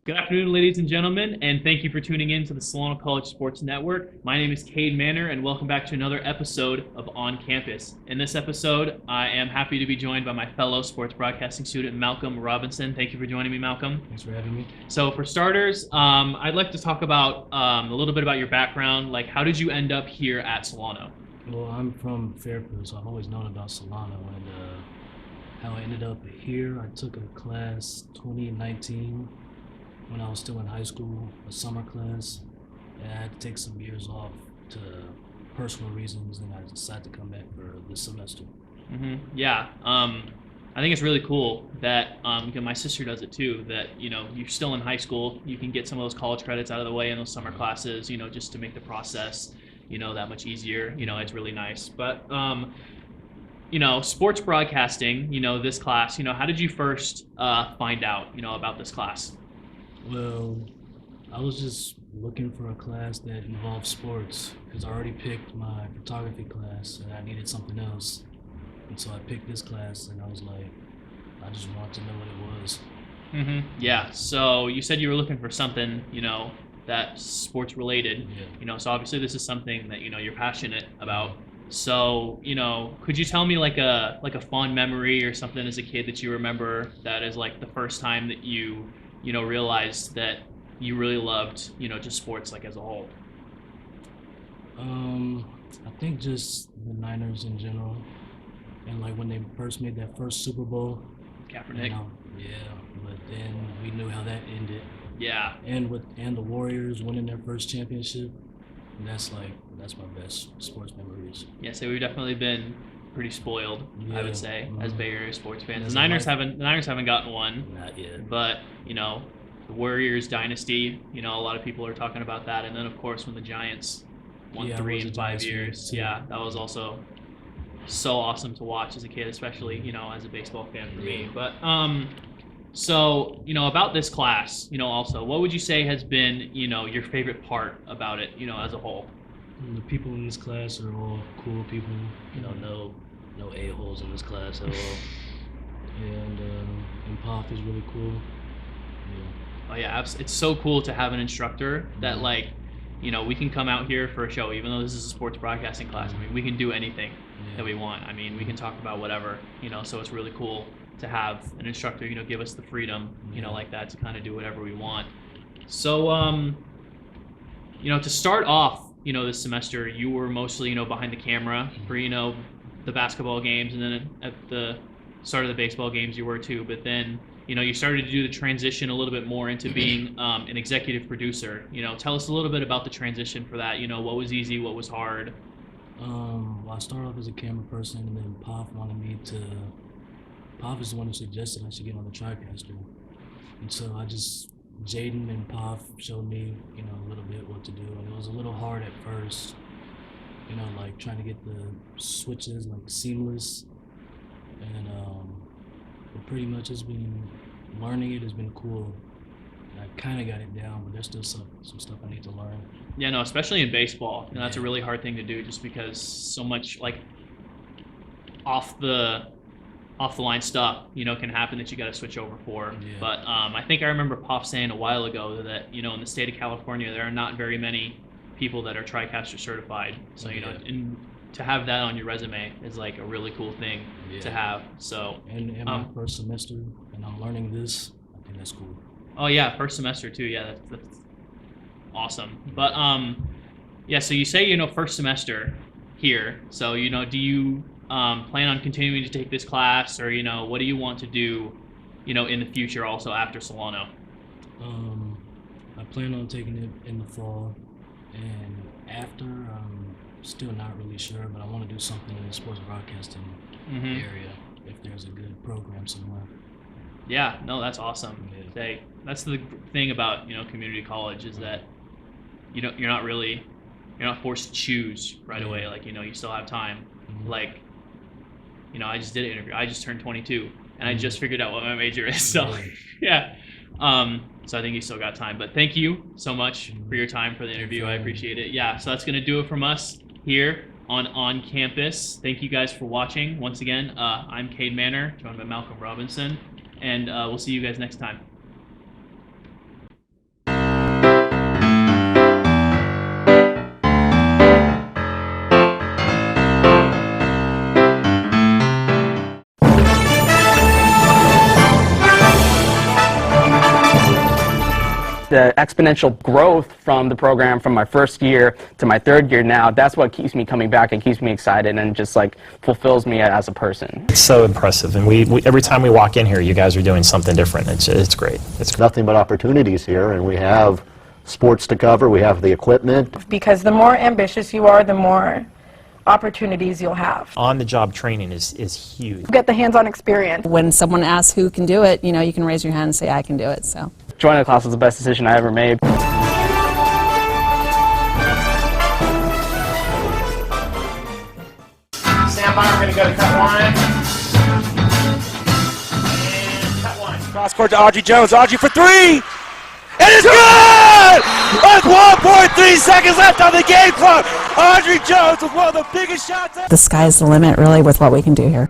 Good afternoon, ladies and gentlemen, and thank you for tuning in to the Solano College Sports Network. My name is Cade Manor, and welcome back to another episode of On Campus. In this episode, I am happy to be joined by my fellow sports broadcasting student, Malcolm Robinson. Thank you for joining me, Malcolm. Thanks for having me. So, for starters, I'd like to talk about a little bit about your background. Like, how did you end up here at Solano? Well, I'm from Fairfield, so I've always known about Solano, and how I ended up here. I took a class 2019 when I was still in high school, a summer class, and I had to take some years off to personal reasons, and I decided to come back for this semester. Yeah. I think it's really cool that because my sister does it too. That you're still in high school, you can get some of those college credits out of the way in those summer classes. Just to make the process that much easier. It's really nice. But sports broadcasting. This class. How did you first find out about this class? Well, I was just looking for a class that involved sports because I already picked my photography class and I needed something else. And so I picked this class and I was like, I just wanted to know what it was. Yeah. So you said you were looking for something, that's sports related. Yeah. So obviously this is something that you're passionate about. So could you tell me like a fond memory or something as a kid that you remember that is like the first time that you realized that you really loved just sports like as a whole? I think just the Niners in general, and like when they first made that first Super Bowl. Kaepernick. Yeah, but then we knew how that ended. Yeah. And the Warriors winning their first championship, and that's my best sports memories. Yeah, so we've definitely been pretty spoiled, I would say, as Bay Area sports fans. As The a Niners life- haven't gotten one, Not yet. but the Warriors dynasty, a lot of people are talking about that. And then of course when the Giants won Yeah, I 3 was a in 5 Giants fan, years, too. yeah, that was also so awesome to watch as a kid, especially as a baseball fan for me. But so about this class, also, what would you say has been your favorite part about it, as a whole? And the people in this class are all cool people. No a-holes in this class at all. And Pop is really cool. Yeah. Oh yeah, it's so cool to have an instructor that like, we can come out here for a show, even though this is a sports broadcasting class. I mean, we can do anything that we want. I mean, we can talk about whatever, so it's really cool to have an instructor, give us the freedom, like that to kind of do whatever we want. So, to start off, this semester, you were mostly, behind the camera for, the basketball games, and then at the start of the baseball games you were too, but then you started to do the transition a little bit more into being an executive producer. Tell us a little bit about the transition for that. What was easy, what was hard? Well, I started off as a camera person, and then Pop wanted me to. Pop is the one who suggested I should get on the Tricaster, and so Jaeden and Pop showed me, a little bit what to do, and it was a little hard at first, like trying to get the switches like seamless, and but pretty much it's been learning it has been cool. I kind of got it down, but there's still some stuff I need to learn. Yeah, no, especially in baseball. That's a Yeah. really hard thing to do just because so much like off the line stuff, can happen that you got to switch over for. Yeah. But I think I remember Pop saying a while ago that, in the state of California, there are not very many people that are TriCaster certified. So, Yeah. and to have that on your resume is like a really cool thing to have. So, And in my first semester, and I'm learning this, I think that's cool. oh yeah, first semester too. Yeah, that's awesome. But yeah. So you say first semester here. So do you plan on continuing to take this class, or what do you want to do, in the future also after Solano? I plan on taking it in the fall, and after I'm still not really sure, but I want to do something in the sports broadcasting area if there's a good program somewhere. Yeah, no, that's awesome. Yeah. That's the thing about community college is that you're not forced to choose right away. Like you still have time. Like I just did an interview. I just turned 22 and I just figured out what my major is. So yeah. So I think you still got time. But thank you so much for your time for the interview. I appreciate it. Yeah. So that's gonna do it from us here on campus. Thank you guys for watching. Once again, I'm Cade Manor, joined by Malcolm Robinson, and we'll see you guys next time. The exponential growth from the program from my first year to my third year now, that's what keeps me coming back and keeps me excited and just like fulfills me as a person. It's so impressive, and we every time we walk in here, you guys are doing something different. It's great. It's nothing but opportunities here, and we have sports to cover, we have the equipment. Because the more ambitious you are, the more opportunities you'll have. On-the-job training is huge. Get the hands-on experience. When someone asks who can do it, you know, you can raise your hand and say, I can do it. So Joining the class was the best decision I ever made. Stand by, we're going to go to cut one. And cut one. Cross court to Audrey Jones. Audrey for three! It is good! With 1.3 seconds left on the game clock, Audrey Jones with one of the biggest shots ever. the sky's the limit, really, with what we can do here.